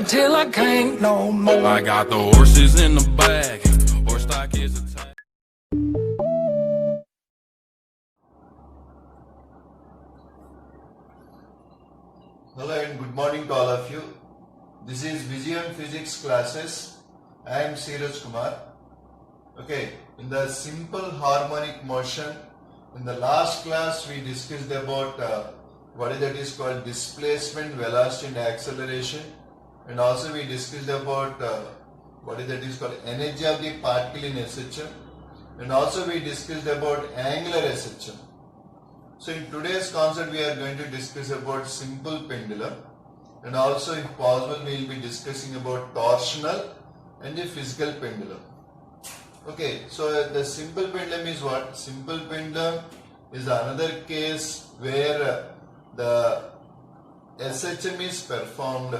till I can't no more. I got the horses in the back. Horse stock is a Hello and good morning to all of you. This is Vijayan Physics classes. I am Siraj Kumar. Okay, in the simple harmonic motion, in the last class we discussed about what is called displacement, velocity and acceleration, and also we discussed about what is called energy of the particle in SHM, and also we discussed about angular SHM. So in today's concept we are going to discuss about simple pendulum, and also if possible we will be discussing about torsional and the physical pendulum. Okay, so the simple pendulum is what? Simple pendulum is another case where the SHM is performed.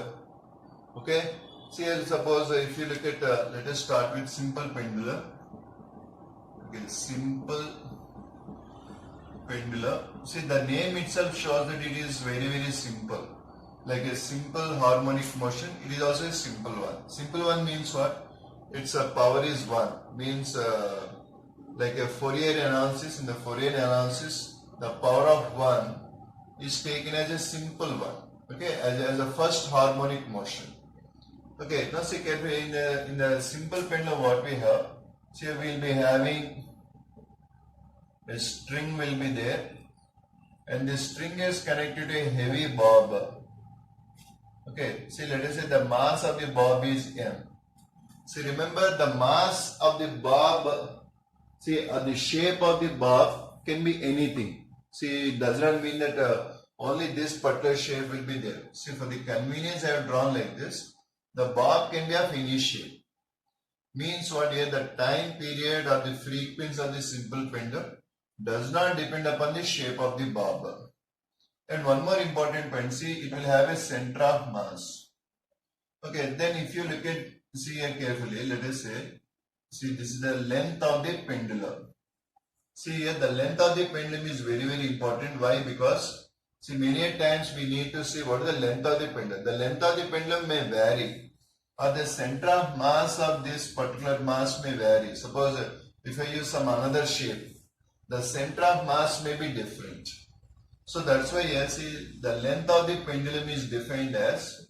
Okay, see, suppose if you look at, let us start with simple pendulum. Okay, simple pendulum. See, the name itself shows that it is very simple. Like a simple harmonic motion, it is also a simple one. Simple one means what? Its power is 1. Means like a Fourier analysis. In the Fourier analysis, the power of 1 is taken as a simple one. Okay, as a first harmonic motion. Okay, now see carefully, in the simple pendulum what we have. See, we will be having a string will be there, and the string is connected to a heavy bob. Okay, see, let us say the mass of the bob is m. See, remember the mass of the bob, see, the shape of the bob can be anything. See, it does not mean that only this particular shape will be there. See, for the convenience I have drawn like this. The bob can be of any shape. Means what here? The time period or the frequency of the simple pendulum does not depend upon the shape of the bob. And one more important point, see, it will have a center of mass. Okay, then if you look at, see here carefully, let us say, see, this is the length of the pendulum. See here, the length of the pendulum is very important. Why? Because, see, many times we need to see what is the length of the pendulum. The length of the pendulum may vary, or the center of mass of this particular mass may vary. Suppose if I use some another shape, the center of mass may be different. So that's why here, see, the length of the pendulum is defined as,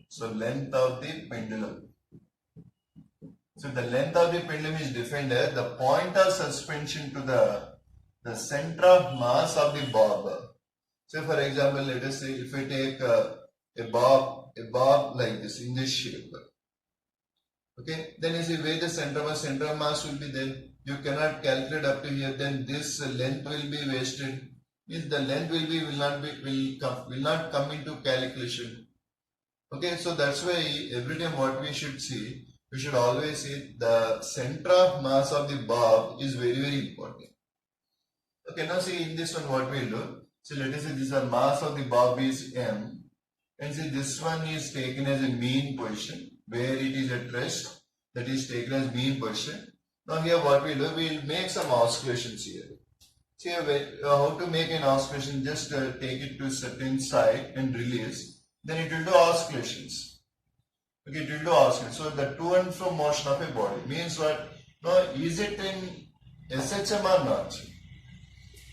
so length of the pendulum. So the length of the pendulum is defined as the point of suspension to the center of mass of the bob. So for example, let us say if I take a bob like this in this shape. Okay, then you see where the center of mass will be there. You cannot calculate up to here. Then this length will be wasted. Means the length will not come into calculation. Okay, so that's why every time what we should see, we should always see the center of mass of the bob is very important. Okay, now see in this one what we'll do. So let us say this one mass of the bob is m, and see this one is taken as a mean position where it is at rest, that is taken as mean position. Now here what we do, we will make some oscillations here. See how to make an oscillation, just take it to a certain side and release, then it will do oscillations. Okay, it will do oscillations. So the to and fro motion of a body means what? Now is it in SHM or not?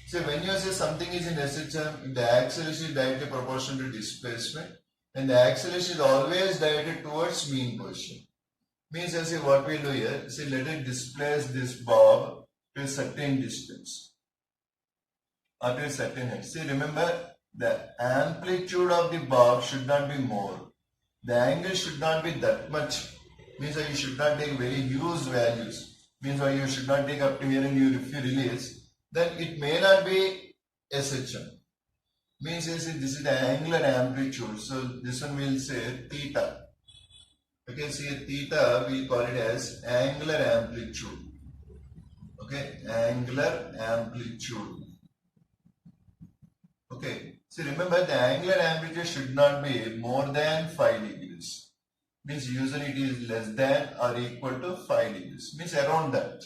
So when you say something is in SHM, the acceleration is directly proportional to displacement, and the acceleration is always directed towards mean position. Means I say what we do here, say let it displace this bob to a certain distance or to a certain height. See, remember the amplitude of the bob should not be more. The angle should not be that much. Means that you should not take very huge values. Means that you should not take up to here, and if you release, then it may not be SHM. Means you see this is the angular amplitude. So this one will say theta. Okay, see theta we call it as angular amplitude. Okay, angular amplitude. Okay, so remember the angular amplitude should not be more than 5 degrees. Means usually it is less than or equal to 5 degrees. Means around that.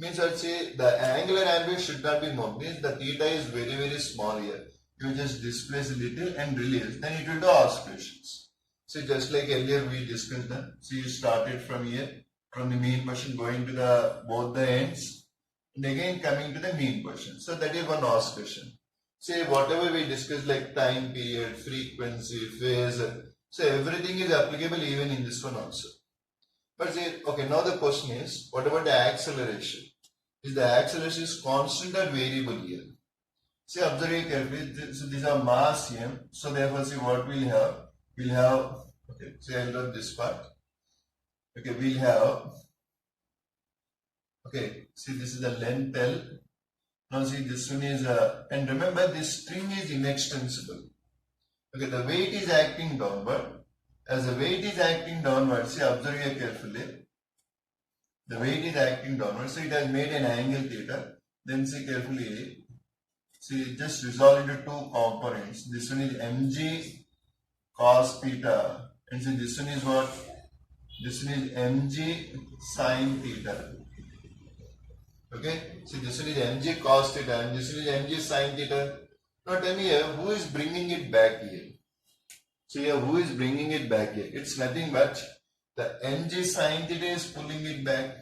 Means I'll say the angular amplitude should not be more. Means the theta is very small here. You just displace a little and release. Then it will do oscillations. See, just like earlier we discussed that. See, you started from here, from the mean portion going to the both the ends, and again coming to the mean portion. So that is one asked question. Say whatever we discussed like time period, frequency, phase, so everything is applicable even in this one also. But say, okay, now the question is, what about the acceleration? Is the acceleration is constant or variable here? See, observe it carefully. So these are mass m. So therefore, see what we'll have. We'll have, okay, say I'll write this part. Okay, we'll have, okay, see this is the length L. Now see this one is, and remember this string is inextensible. Okay, the weight is acting downward. As the weight is acting downward, see observe here carefully. The weight is acting downward, so it has made an angle theta. Then see carefully, see just resolve into two components. This one is mg cos theta, and see this one is what? This one is mg sin theta. Okay, see this one is mg cos theta and this one is mg sin theta. Now tell me here, who is bringing it back here? So here, who is bringing it back here? It's nothing but the mg sin theta is pulling it back.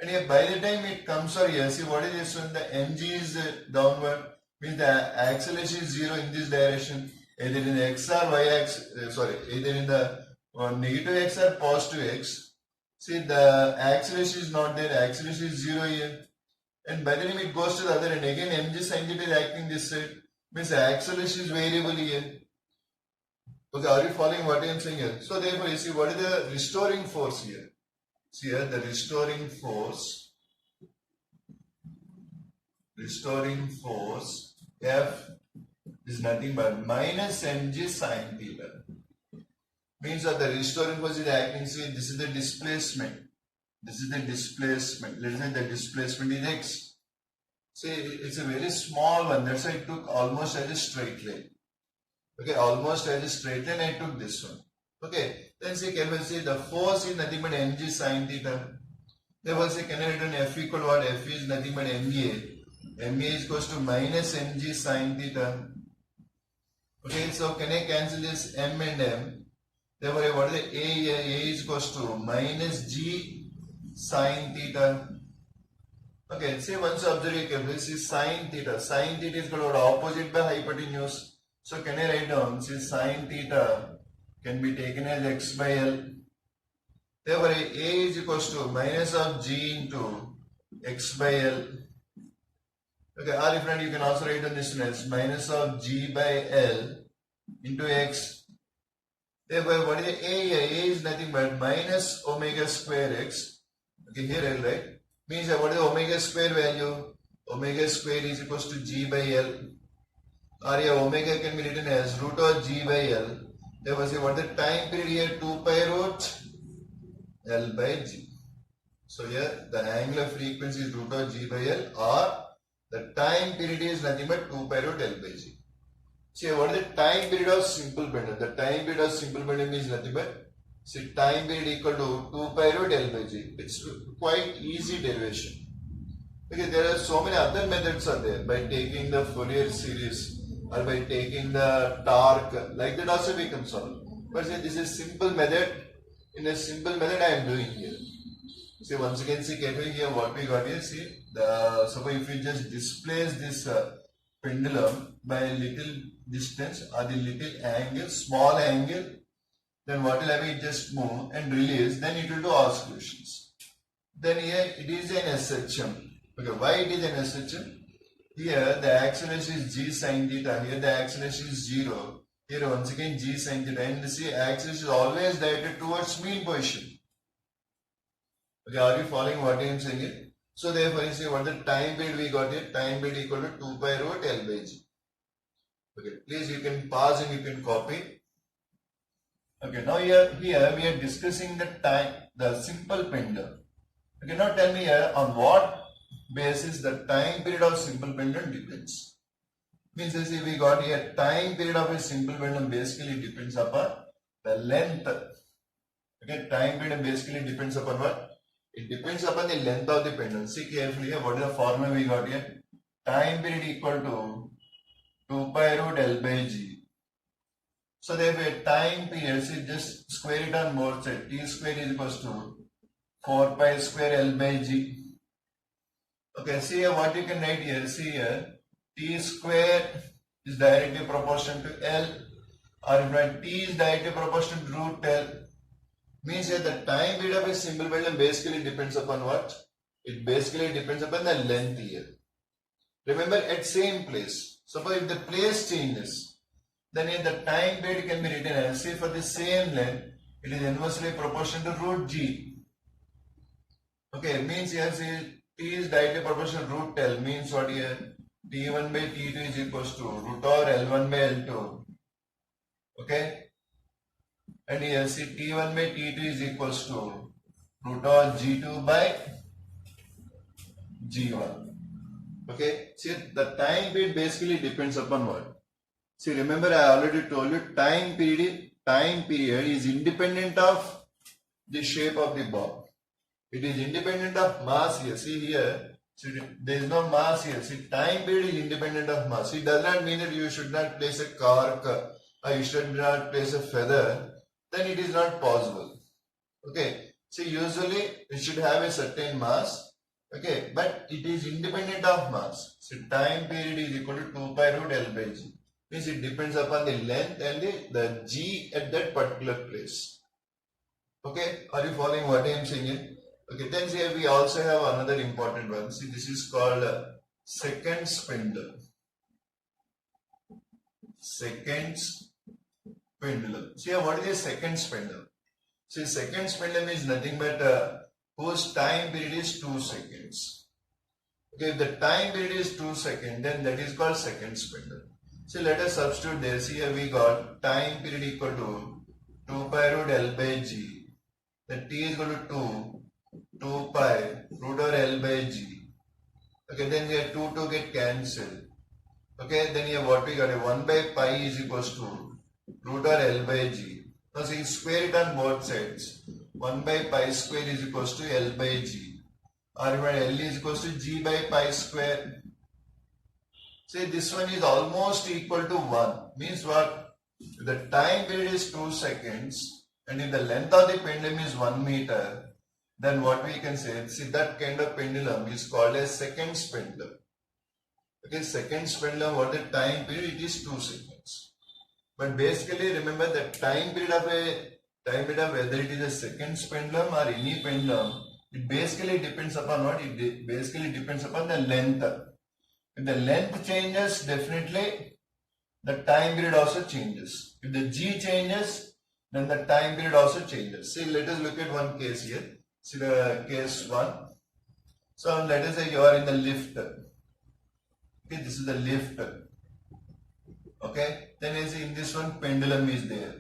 And here, by the time it comes over here, see what is this one? The mg is downward, means the acceleration is 0 in this direction, either in the x or y axis, either in the negative x or positive x. See, the acceleration is not there, acceleration is 0 here. And by the time it goes to the other end, again mg sin theta is acting this side, means the acceleration is variable here. Okay, are you following what I am saying here? So therefore, you see what is the restoring force here? See here, the restoring force F is nothing but minus mg sin theta. Means that the restoring force is acting, see this is the displacement. This is the displacement. Let us say the displacement is x. See, it's a very small one. That's why I took almost as a straight line. Okay, almost as a straight line I took this one. Okay, then see, can we say the force is nothing but mg sin theta. Therefore, say, can I write F equal what? F is nothing but MA. MA is equals to minus mg sin theta. Okay, so can I cancel this m and m? Therefore, what is the A here? A is equals to minus g sin theta. Okay, see once you observe it carefully, see sin theta. Sin theta is equal to opposite by hypotenuse. So can I write down, see sin theta can be taken as x by L. Therefore, A is equals to minus of g into x by L. Okay, or if not, you can also write down this one as minus of g by L into x. Therefore, what is the A here? A is nothing but minus omega square x. Okay, here L, right? Means what is the omega square value? Omega square is equals to g by L. Or here omega can be written as root of g by L. Therefore, say what is the time period here? 2 pi root L by g. So here the angular frequency is root of g by L, or the time period is nothing but 2 pi root L by g. See, what is the time period of simple pendulum? The time period of simple pendulum is nothing but, see, time period equal to 2 pi root L by g. It's quite easy derivation. Okay, there are so many other methods are there, by taking the Fourier series or by taking the torque, like that also we can solve. But see, this is simple method. In a simple method I am doing here. See, once again, see carefully here what we got here. See, suppose if we just displace this pendulum by a little distance or the little angle, small angle, then what will happen? It just move and release, then it will do oscillations. Then here it is an SHM. Okay, why it is an SHM? Here the acceleration is g sin theta, here the acceleration is 0. Here once again g sin theta, and see acceleration is always directed towards mean position. Okay, are you following what I am saying here? So therefore you see what the time period we got here, time period equal to 2 pi root L by g. Okay, please you can pause and you can copy. Okay, now here we are discussing the time, the simple pendulum. Okay, now tell me here on what basis the time period of simple pendulum depends. Means you see we got here time period of a simple pendulum basically depends upon the length. Okay, time period basically depends upon what? It depends upon the length of the pendulum. See carefully here, what is the formula we got here? Time period equal to 2 pi root L by g. So they have a time period, see just square it on both sides. T square is equals to 4 pi square L by G. Okay, see here what you can write here. See here, T square is directly proportional to L, or if not, T is directly proportional to root L. Means here the time period of a simple pendulum basically depends upon what? It basically depends upon the length here. Remember, at same place. Suppose if the place changes, then here the time period can be written as, say for the same length, it is inversely proportional to root G. Okay, means here see T is directly proportional to root L, means what here? T1 by T2 is equals to root over L1 by L2. Okay? And here see T1 by T2 is equals to root over G2 by G1. Okay? See, the time period basically depends upon what? See, remember I already told you time period is independent of the shape of the bob. It is independent of mass here. See here, see, there is no mass here. See, time period is independent of mass. It does not mean that you should not place a cork or you should not place a feather. Then it is not possible. Okay. See, usually it should have a certain mass. Okay. But it is independent of mass. So, time period is equal to 2 pi root L by G. Means it depends upon the length and the G at that particular place. Okay. Are you following what I am saying here? Okay, then here we also have another important one. See, this is called second spindle. Seconds pendulum. See, what is a second spindle? See, second spindle is nothing but whose time period is 2 seconds. Okay, if the time period is 2 seconds, then that is called second spindle. So let us substitute there. See, here we got time period equal to 2 pi root L by G. The T is equal to 2 pi root over L by G. Okay, then here 2 get cancelled. Okay, then here what we got? 1 by pi is equals to root over L by G. Now see, square it on both sides. 1 by pi square is equals to L by G. Or when L is equals to G by pi square. See, this one is almost equal to 1. Means what? If the time period is 2 seconds and if the length of the pendulum is 1 meter, then what we can say, see that kind of pendulum is called a second pendulum. Okay, second pendulum, what the time period, it is 2 seconds. But basically remember the time period of whether it is a second pendulum or any pendulum, it basically depends upon what? It basically depends upon the length. If the length changes, definitely the time period also changes. If the G changes, then the time period also changes. See, let us look at one case here. See the case 1. So let us say you are in the lift. Okay, this is the lift. Okay, then you see in this one pendulum is there.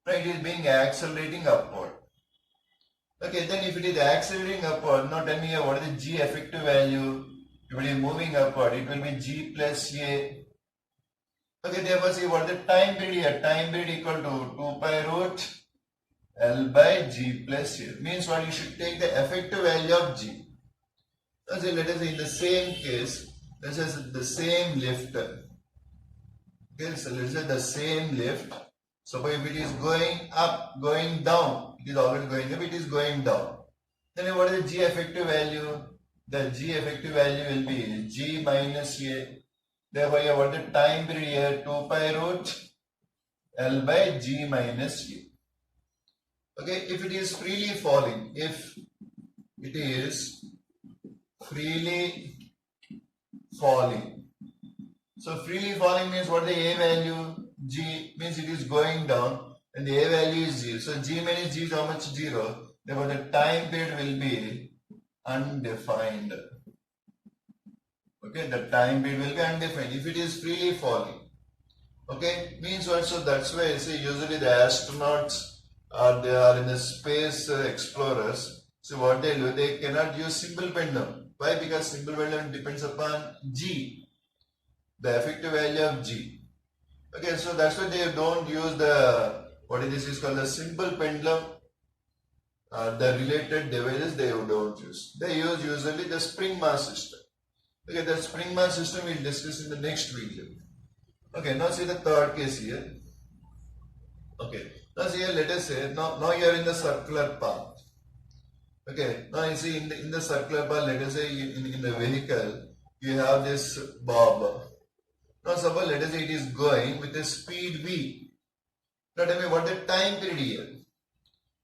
Right, it is being accelerating upward. Okay, then if it is accelerating upward, now tell me here what is the G effective value. If it is moving upward, it will be G plus A. Okay, therefore see what the time period here. Time period equal to 2 pi root L by G plus A. Means what? You should take the effective value of G. Now say, let us say in the same case, let's say the same lift. Okay, so let's say the same lift. So if it is going up, going down, it is always going up, it is going down. Then what is the G effective value? The G effective value will be G minus A. Therefore, what the time period here? 2 pi root L by G minus A. Okay, if it is freely falling, if it is freely falling. So freely falling means what the A value? G means it is going down and the A value is 0. So G minus G is how much? 0. Therefore the time period will be undefined. Okay, the time period will be undefined if it is freely falling. Okay, means what? So that's why I say usually the astronauts or they are in the space explorers. So what they do, they cannot use simple pendulum. Why? Because simple pendulum depends upon G, the effective value of G. Okay, so that's why they don't use the, what is this is called the simple pendulum. The related devices they don't use. They use usually the spring mass system. Okay, the spring mass system we'll discuss in the next video. Okay, now see the third case here. Okay. Now see here, let us say now you are in the circular path. Okay. Now you see in the circular path, let us say in the vehicle you have this bob. Now suppose let us say it is going with a speed v. Now tell me what the time period here.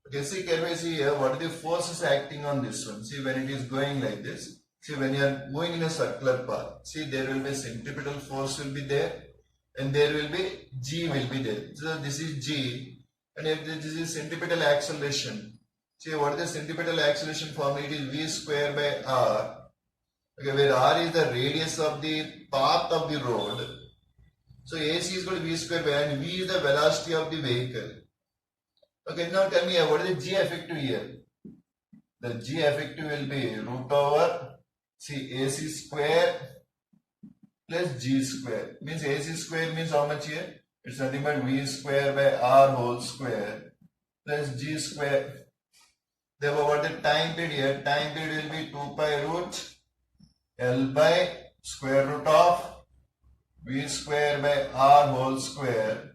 Okay, see carefully, see here what are the forces acting on this one. See when it is going like this. See when you are moving in a circular path. See there will be centripetal force will be there, and there will be G will be there. So this is G, and if this is centripetal acceleration. See what is the centripetal acceleration formula? It is V square by R. Okay, where R is the radius of the path of the road. So AC is going to be V square by R, and V is the velocity of the vehicle. Okay, now tell me what is the G effective here? The G effective will be root over, see, AC square plus G square. Means AC square means how much here? It's nothing but V square by R whole square plus G square. Therefore, what the time period here? Time period will be 2 pi root L by square root of V square by R whole square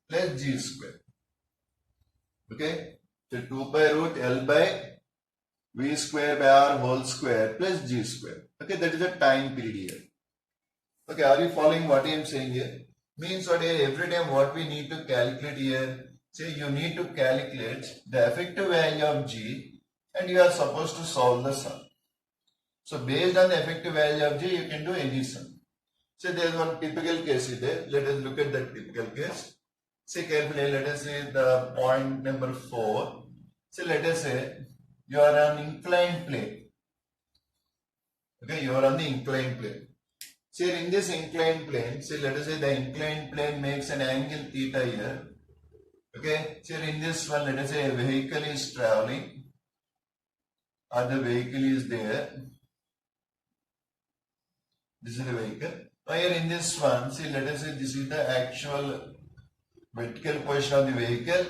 plus G square. Okay, so 2 pi root L by V square by R whole square plus G square. Okay, that is the time period here. Okay, are you following what I am saying here? Means what here, every time what we need to calculate here, say you need to calculate the effective value of G and you are supposed to solve the sum. So based on the effective value of G, you can do any sum. So there is one typical case there. Let us look at that typical case. See carefully, let us say the point number 4. So let us say you are on inclined plane. Okay, you are on the inclined plane. See in this inclined plane, see let us say the inclined plane makes an angle theta here. Okay, see in this one, let us say a vehicle is traveling or the vehicle is there. This is the vehicle. Now here in this one, see let us say this is the actual vertical position of the vehicle.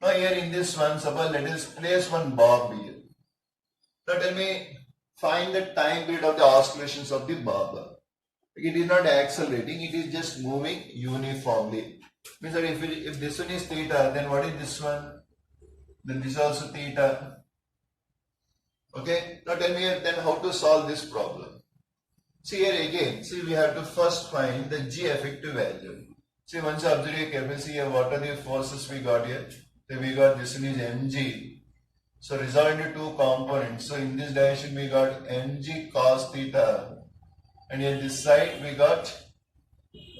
Now here in this one, suppose let us place one bob here. Now tell me, find the time period of the oscillations of the bob. It is not accelerating, it is just moving uniformly. Means that if this one is theta, then what is this one? Then this is also theta. Okay, now tell me then how to solve this problem. See here again, see we have to first find the G effective value. See once you observe here carefully, see here what are the forces we got here. So we got this one is mg. So resolve into two components. So in this direction we got mg cos theta, and here this side we got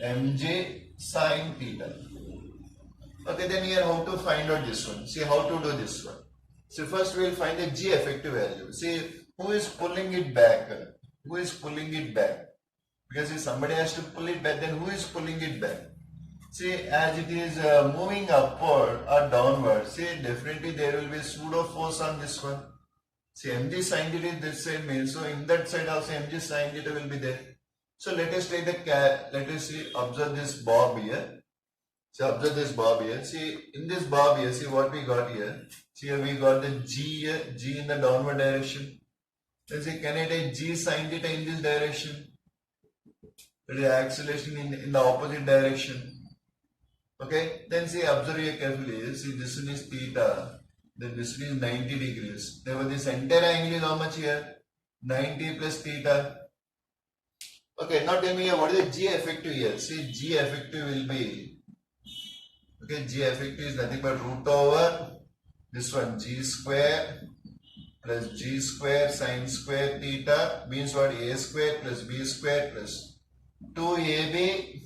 mg sin theta. Okay, then here how to find out this one. See how to do this one. So first we will find the G effective value. See who is pulling it back? Who is pulling it back? Because if somebody has to pull it back, then who is pulling it back? See, as it is moving upward or downward, see definitely there will be pseudo force on this one. See mg sin theta is the same mean, so in that side also mg sin theta will be there. So let us take the let us see, observe this bob here. So observe this bob here. See in this bob here, see what we got here. See here we got the G here, G in the downward direction. Then see, can I take G sin theta in this direction? That is acceleration in the opposite direction. Okay, then see observe here carefully. See this one is theta, then this one is 90 degrees. Therefore this entire angle is how much here? 90 plus theta. Okay, now tell me here what is the G effective here? See G effective will be, okay, G effective is nothing but root over this one G square plus G square sin square theta means what? A square plus B square plus 2AB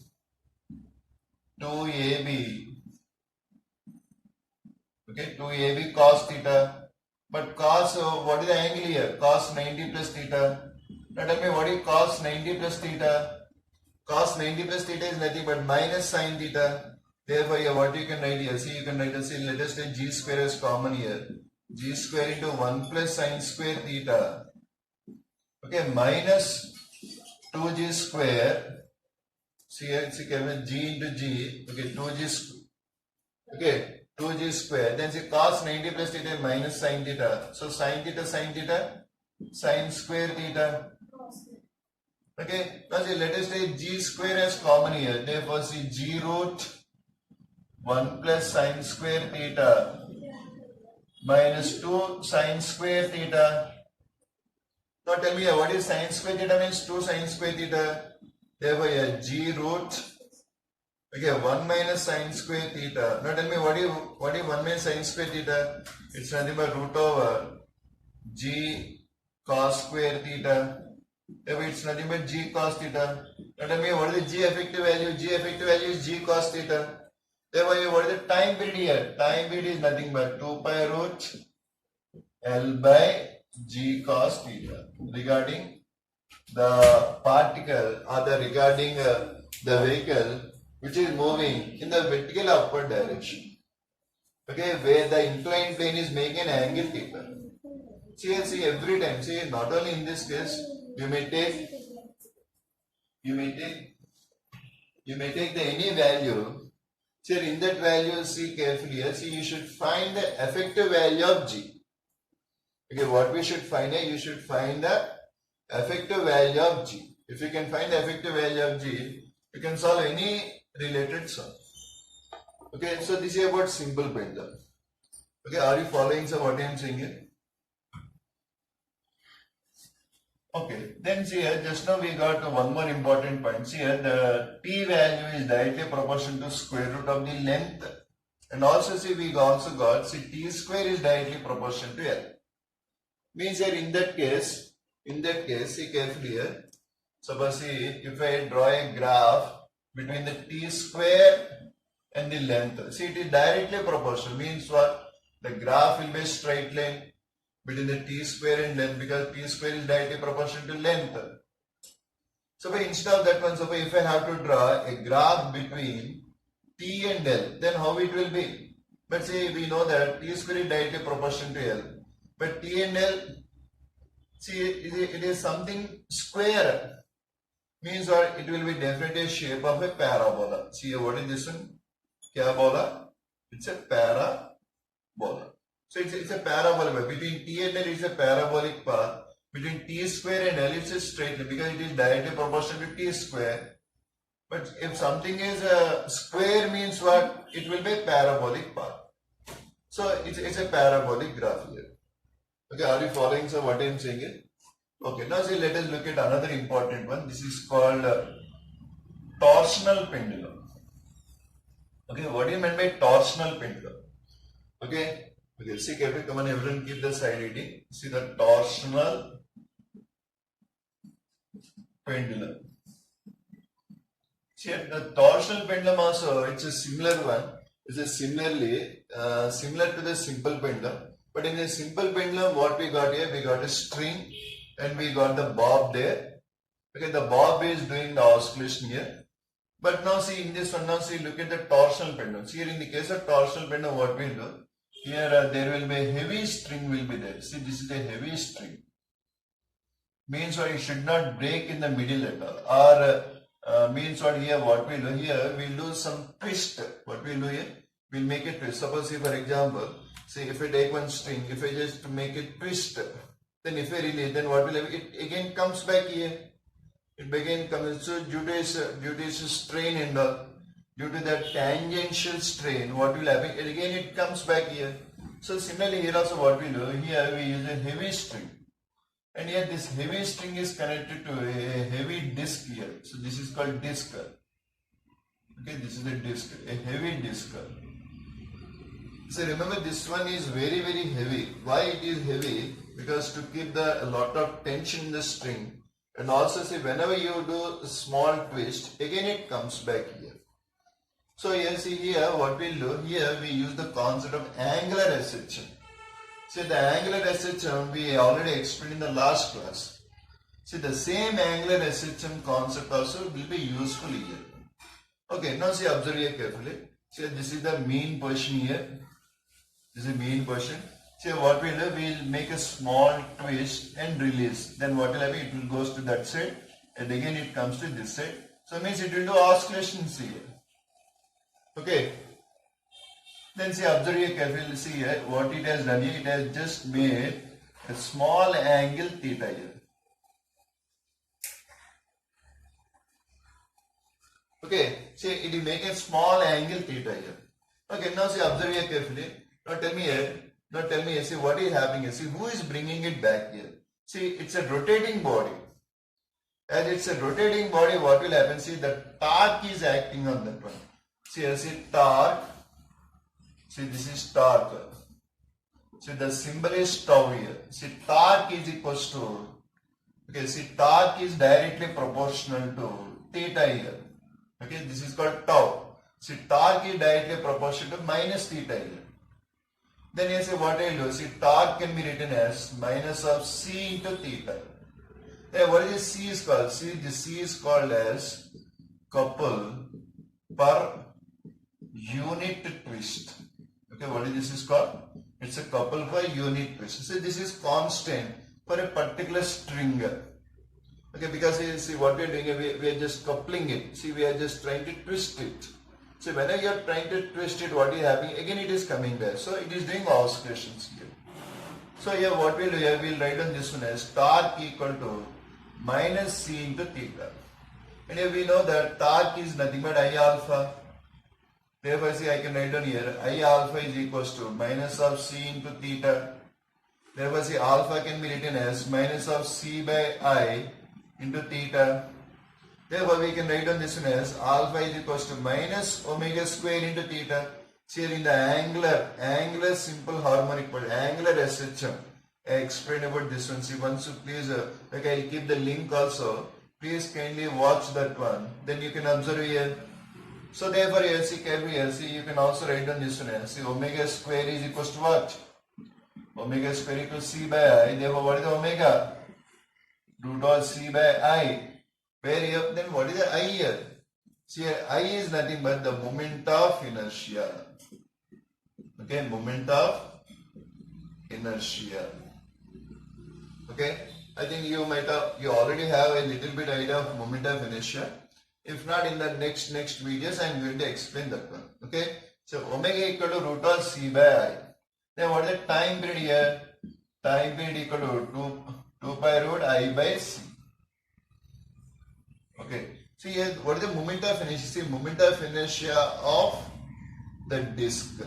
okay, 2AB cos theta. But cos, what is the angle here? Cos 90 plus theta. Now tell me what is cos 90 plus theta? Cos 90 plus theta is nothing but minus sin theta. Therefore here what you can write here? See you can write as, let us take G square as common here. G square into 1 plus sin square theta. Okay, minus 2G square. See here, see Kevin, G into G. Okay, 2G. Okay, 2G square. Then see cos 90 plus theta minus sin theta. So sin theta, sin square theta. Okay, now see let us take G square as common here. Therefore see G root 1 plus sine square theta minus 2 sine square theta. Now tell me what is sine square theta means 2 sine square theta. Therefore a g root. Okay, 1 minus sine square theta. Now tell me what is 1 minus sine square theta? It's nothing but root over g cos square theta. Therefore it's nothing but g cos theta. Now tell me what is the g effective value? G effective value is g cos theta. Therefore what is the time period here? Time period is nothing but 2 pi root L by g cos theta regarding the particle or regarding the vehicle which is moving in the vertical upward direction. Okay, where the inclined plane is making an angle theta. See every time. See, not only in this case, you may take the any value. See, in that value, see carefully here. See, you should find the effective value of g. Okay, what we should find here, you should find the effective value of g. If you can find the effective value of g, you can solve any related sum. Okay, so this is about simple pendulum. Okay, are you following what I am saying here? Okay, then see here, just now we got one more important point. See here, the t value is directly proportional to square root of the length. And also see, we also got, see, t square is directly proportional to L. Means here in that case, see carefully here. Suppose see, if I draw a graph between the t square and the length. See, it is directly proportional. Means what? The graph will be a straight line between the t square and length because t square is directly proportional to length. So instead of that one, suppose if I have to draw a graph between t and L, then how it will be? But see, we know that t square is directly proportional to L. But t and L, see, it is something square. Means what? It will be definitely a shape of a parabola. See, what is this one? Kya bola? It's a parabola. So it's a parabola. Between t and L is a parabolic path. Between t square and L it's a straight line because it is directly proportional to t square. But if something is a square means what? It will be a parabolic path. So it's a parabolic graph here. Okay, are you following what I am saying here? Okay, now see, let us look at another important one. This is called torsional pendulum. Okay, what do you mean by torsional pendulum? Okay, see carefully, come on everyone, keep the side reading. See the torsional pendulum. See the torsional pendulum also, it's a similar one. It's a similar to the simple pendulum. But in the simple pendulum, what we got here, we got a string and we got the bob there. Okay, the bob is doing the oscillation here. But now see in this one, now see, look at the torsional pendulum. See here in the case of torsional pendulum, what we do? Here there will be a heavy string will be there. See, this is a heavy string. Means what? It should not break in the middle at all. Or means what? Here what we do? Here we'll do some twist. What we'll do here? We'll make a twist. Suppose see, for example, see if I take one string, if I just make it twist, then if I release, then what will happen? It again comes back here. It again comes. So due to its strain and due to that tangential strain, what will happen? Again it comes back here. So similarly here also what we do? Here we use a heavy string. And here this heavy string is connected to a heavy disc here. So this is called disc. Okay, this is a disc, a heavy disc. So remember this one is very heavy. Why it is heavy? Because to keep a lot of tension in the string. And also see whenever you do a small twist, again it comes back here. So here see here what we'll do, here we use the concept of angular SHM. See the angular SHM we already explained in the last class. See the same angular SHM concept also will be useful here. Okay, now see, observe here carefully. See this is the mean position here. This is the mean position. See what we'll do, we'll make a small twist and release. Then what will happen? It will goes to that side and again it comes to this side. So it means it will do oscillations here. Okay. Then see, observe here carefully. See here what it has done here. It has just made a small angle theta here. Okay. See, it will make a small angle theta here. Okay, now see, observe here carefully. Now tell me here. Now tell me here. See what is happening here. See who is bringing it back here. See, it's a rotating body. As it's a rotating body, what will happen? See, the torque is acting on that one. See, I see torque. See, this is torque. See, the symbol is tau here. See, torque is equals to, okay, see, torque is directly proportional to theta here. Okay, this is called tau. See, torque is directly proportional to minus theta here. Then you say, what I will do? See, torque can be written as minus of c into theta. Hey, what is this C is called? See, this C is called as couple per unit twist. Okay, what is this is called? It's a couple per unit twist. See, this is constant for a particular string. Okay, because see what we are doing, we are just coupling it. See, we are just trying to twist it. So whenever you are trying to twist it, what is happening? Again, it is coming there. So it is doing oscillations here. So here, what we'll do here, we'll write on this one as torque equal to minus c into theta. And here we know that torque is nothing but I alpha. Therefore, see, I can write down here I alpha is equals to minus of c into theta. Therefore, see, alpha can be written as minus of c by I into theta. Therefore, we can write down this one as alpha is equals to minus omega square into theta. See, here in the angular simple harmonic mode, angular SHM. I explained about this one. See, once you please, okay, I'll keep the link also. Please kindly watch that one. Then you can observe here. So therefore, here, see, carefully here, see, you can also write down this one here. See, omega square is equals to what? Omega square equals c by I. Therefore, what is the omega? Root of c by I. Where here? Then what is the I here? See, here, I is nothing but the moment of inertia. Okay, moment of inertia. Okay, I think you already have a little bit idea of moment of inertia. If not, in the next videos, I am going to explain that one. Okay, so omega equal to root of c by I. Then what is the time period here? Time period equal to 2 pi root I by c. Okay, see here, what is the moment of inertia? See, moment of inertia of the disc.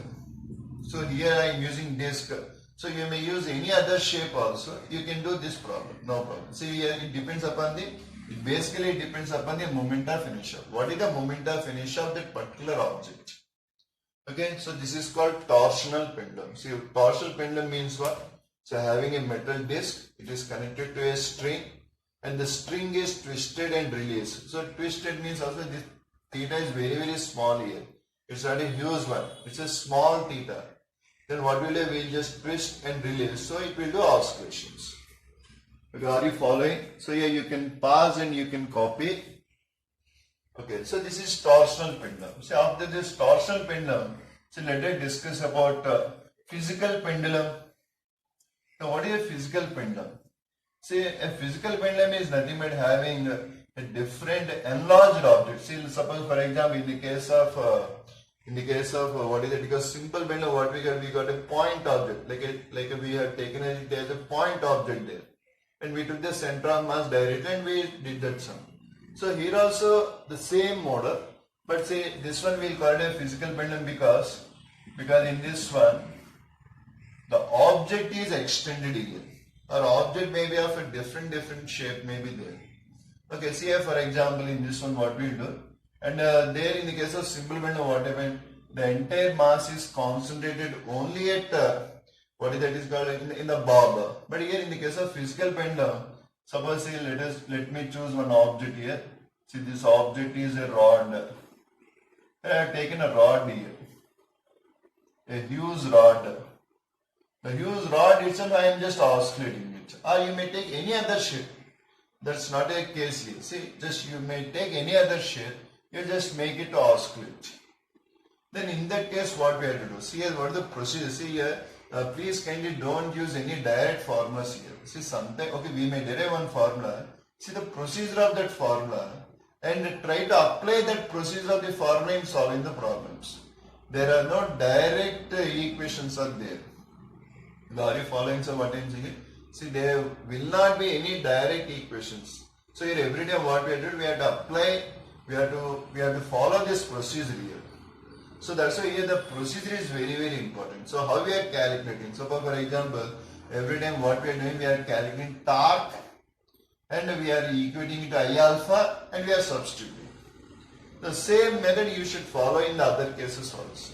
So here I am using disc. So you may use any other shape also. You can do this problem, no problem. See here, it basically depends upon the moment of inertia. What is the moment of inertia of that particular object? Okay, so this is called torsional pendulum. See, torsional pendulum means what? So having a metal disc, it is connected to a string, and the string is twisted and released. So twisted means also this theta is very, very small here. It's not a huge one. It's a small theta. Then what will do? We'll just twist and release. So it will do oscillations. Okay, are you following? So here you can pause and you can copy. Okay, so this is torsional pendulum. So after this torsional pendulum, so let us discuss about physical pendulum. So what is a physical pendulum? See, a physical pendulum is nothing but having a different enlarged object. See, suppose for example, in the case of what is it? Because simple pendulum, what we got a point object, like we have taken it as a point object there, and we took the center of mass directly and we did that sum. So here also the same model, but say this one we'll call it a physical pendulum because in this one the object is extended here. Or object may be of a different shape may be there. Okay, see here for example in this one what we'll do. And there in the case of simple pendulum, what happened? The entire mass is concentrated only at what is that is called in the bob. But here in the case of physical pendulum, suppose say let me choose one object here. See, this object is a rod. I have taken a rod here, a huge rod. The huge rod itself I am just oscillating it. Or you may take any other shape. That's not a case here. See, just you may take any other shape. You just make it oscillate. Then in that case, what we have to do? See here, what is the procedure? See here, please kindly don't use any direct formulas here. See, sometimes, okay, we may derive one formula. See the procedure of that formula and try to apply that procedure of the formula in solving the problems. There are no direct equations are there. Are you following some what I am saying? See, there will not be any direct equations. So here every day what we have to do, we have to apply. We have to follow this procedure here. So that's why here the procedure is very, very important. So how we are calculating? So for example, every time what we are doing, we are calculating torque and we are equating it to I alpha and we are substituting. The same method you should follow in the other cases also.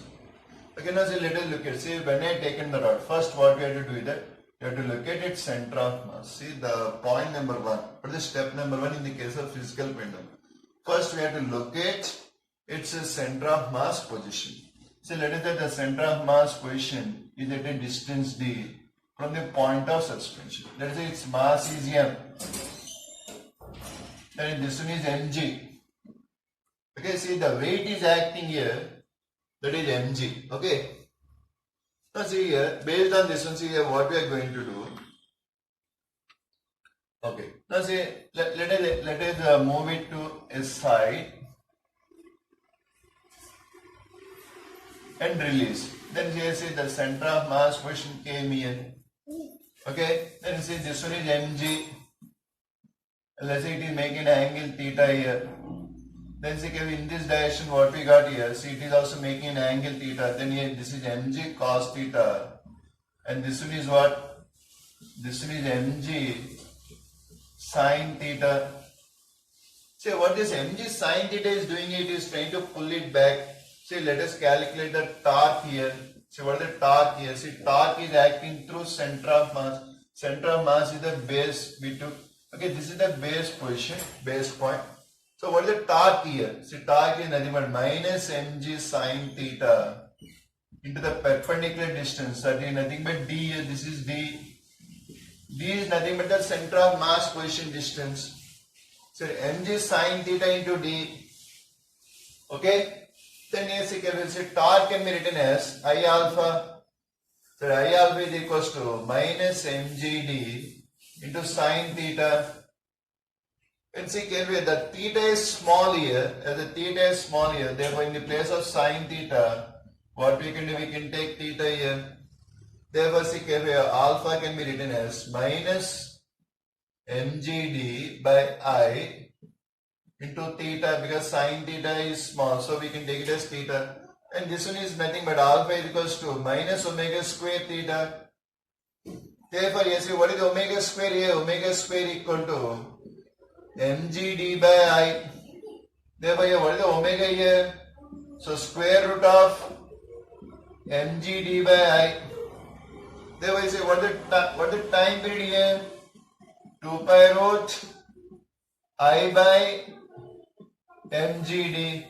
Okay, now let us look at, say when I taken the rod, first what we have to do is that you have to look at its center of mass. See the point number 1, what is step number 1 in the case of physical pendulum? First we have to locate its center of mass position. So let us say the center of mass position is at a distance d from the point of suspension. Let us say its mass is m. And this one is mg. Okay, see the weight is acting here, that is mg. Okay. Now see here, based on this one, see here what we are going to do. Okay. Now see, let us move it to a side and release. Then here see the center of mass position came here. Okay. Then see this one is mg. Let's say it is making an angle theta here. Then see in this direction what we got here, see it is also making an angle theta. Then here this is mg cos theta. And this one is what? This one is mg sin theta. See what this mg sin theta is doing, it is trying to pull it back. See let us calculate the torque here. See what is the torque here? See torque is acting through center of mass. Center of mass is the base we took. Okay, this is the base position, base point. So what is the torque here? See torque is nothing but minus mg sin theta into the perpendicular distance. That is nothing but d here. This is d. D is nothing but the center of mass position distance. So mg sin theta into d. Okay. Then yes, we will say torque can be written as I alpha. So I alpha is equals to minus mg d into sin theta. And see carefully, the theta is small here, as the theta is small here, therefore in the place of sin theta, what we can do, we can take theta here. Therefore see carefully, alpha can be written as minus mgd by I into theta, because sin theta is small, so we can take it as theta. And this one is nothing but alpha is equals to minus omega square theta. Therefore, yes, what is omega square here? Omega square equal to mgd by I. Therefore, here, what is the omega here? So, square root of mgd by I. Therefore, you say, what is the time period here? 2 pi root I by mgd.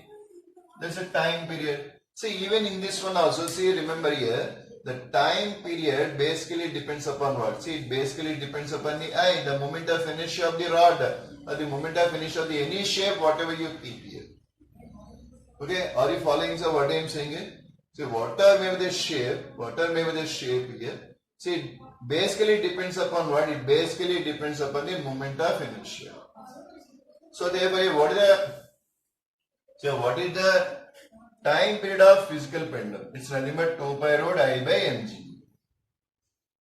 That's a time period. See, even in this one also, see, remember here, the time period basically depends upon what? See, it basically depends upon the I, the moment of inertia of the rod, or the moment of inertia of the any shape, whatever you keep here. Okay, are you following so what I am saying here? See, whatever may be the shape here, see, it basically depends upon what? It basically depends upon the moment of inertia. So, therefore, what is the time period of physical pendulum? It's nothing but 2 pi root I by mg.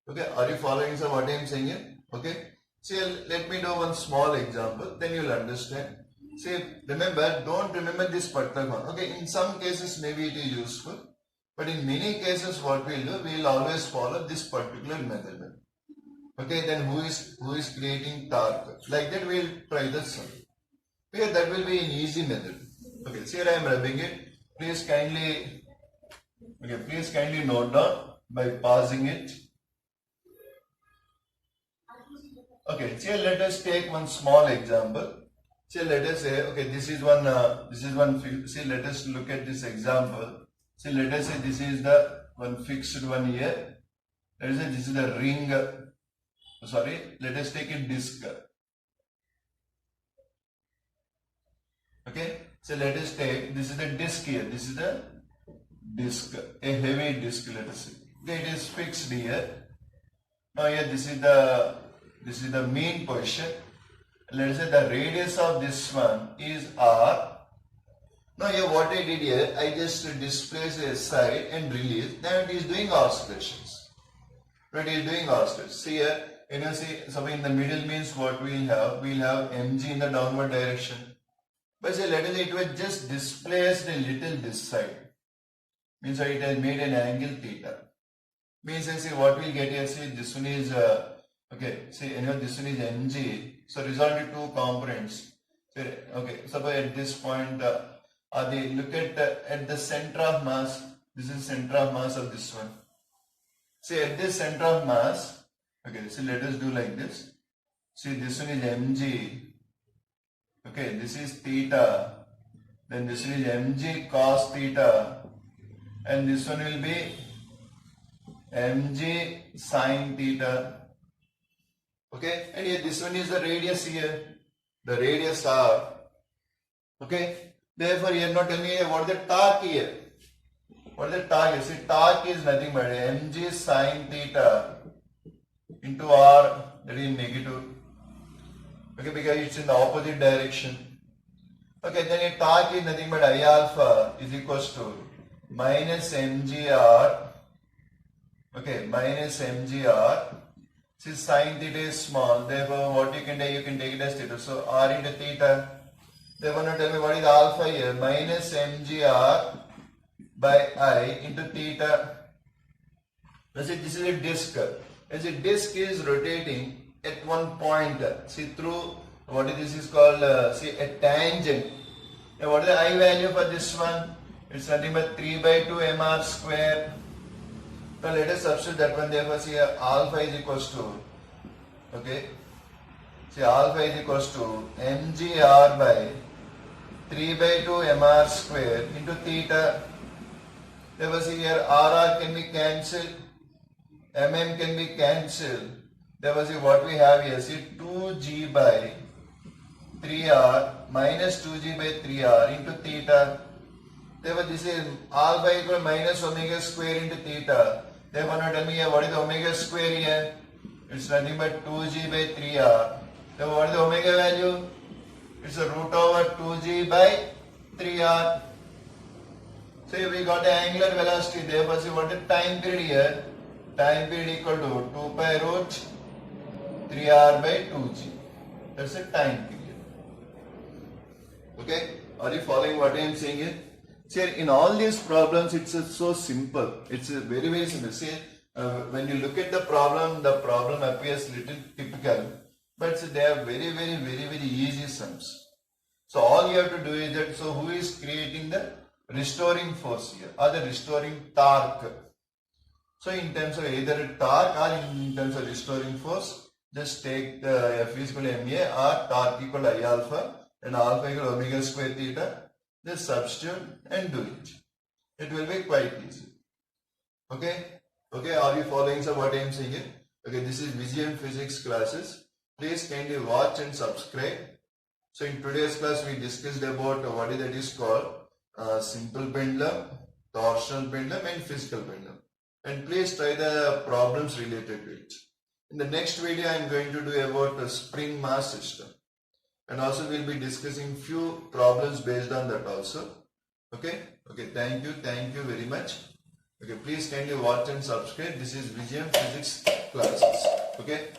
Okay, are you following so what I am saying here? Okay, see, let me do one small example, then you will understand. See, remember, don't remember this particular one. Okay, in some cases maybe it is useful, but in many cases what we will do, we will always follow this particular method. Okay, then who is creating torque? Like that we will try this one. Okay, that will be an easy method. Okay, see here I am rubbing it. Please kindly note down by pausing it. Okay, so let us take one small example. So let us say, okay, this is one. See, let us look at this example. So let us say this is the one fixed one here. Let us say this is the ring. Sorry, let us take a disc. Okay, so let us take, this is the disc here, this is the disc, a heavy disc, let us say. Okay, it is fixed here. Now here this is the mean position. Let us say the radius of this one is r. Now here what I did here, I just displaced a side and release. Now it is doing oscillations. It is doing oscillations. See here, see, something in the middle means what we will have? We will have mg in the downward direction. But say let us say it was just displaced a little this side. means that it has made an angle theta. Means I see what we'll get here. See, this one is okay. See, anyway, this one is mg. So resolve into two components. So, okay. Suppose at this point, look at the center of mass. This is center of mass of this one. See, at this center of mass. Okay. So let us do like this. See, this one is mg. Okay. This is theta. Then this one is mg cos theta, and this one will be mg sin theta. Okay, and here this one is the radius here, the radius r. Okay, therefore here now tell me what is the torque here. What is the torque here? See, torque is nothing but mg sin theta into r, that is negative. Okay, because it's in the opposite direction. Okay, then a torque is nothing but I alpha is equals to minus mgr. Okay, minus mgr. Since sin theta is small, therefore what you can take it as theta. So r into theta. Therefore now tell me what is alpha here? Minus mgr by I into theta. Now see, this is a disc. As a disc is rotating at one point, see through what is this is called see a tangent. Now what is the I value for this one? It's nothing but 3 by 2 mr square. Now let us substitute that one. Therefore see alpha is equals to, okay, see alpha is equals to mgr by 3 by 2 mr square into theta. Therefore see here rr can be cancelled, mm can be cancelled. Therefore see what we have here, see 2g by 3r minus 2g by 3r into theta. Therefore this is alpha equal minus omega square into theta. Therefore now tell me here what is the omega square here? It's nothing but 2g by 3r. Therefore what is the omega value? It's a root over 2g by 3r. So here we got the angular velocity. Therefore see what is the time period here? Time period equal to 2 pi root 3r by 2g. That's the time period. Okay? Are you following what I am saying here? See, in all these problems, it's so simple. It's very, very simple. See, when you look at the problem appears little typical, but they are very, very, very, very easy sums. So all you have to do is that, so who is creating the restoring force here, or the restoring torque? So in terms of either torque or in terms of restoring force, just take the F is equal to ma or torque equal to I alpha and alpha equal to omega square theta. Just substitute and do it. It will be quite easy. Okay? Okay, are you following what I am saying here? Okay, this is Vizium Physics classes. Please kindly watch and subscribe. So in today's class we discussed about what is called simple pendulum, torsional pendulum and physical pendulum. And please try the problems related to it. In the next video I am going to do about a spring mass system. And also we will be discussing few problems based on that also. Okay? Okay, thank you very much. Okay, please kindly watch and subscribe. This is Vizium Physics classes. Okay?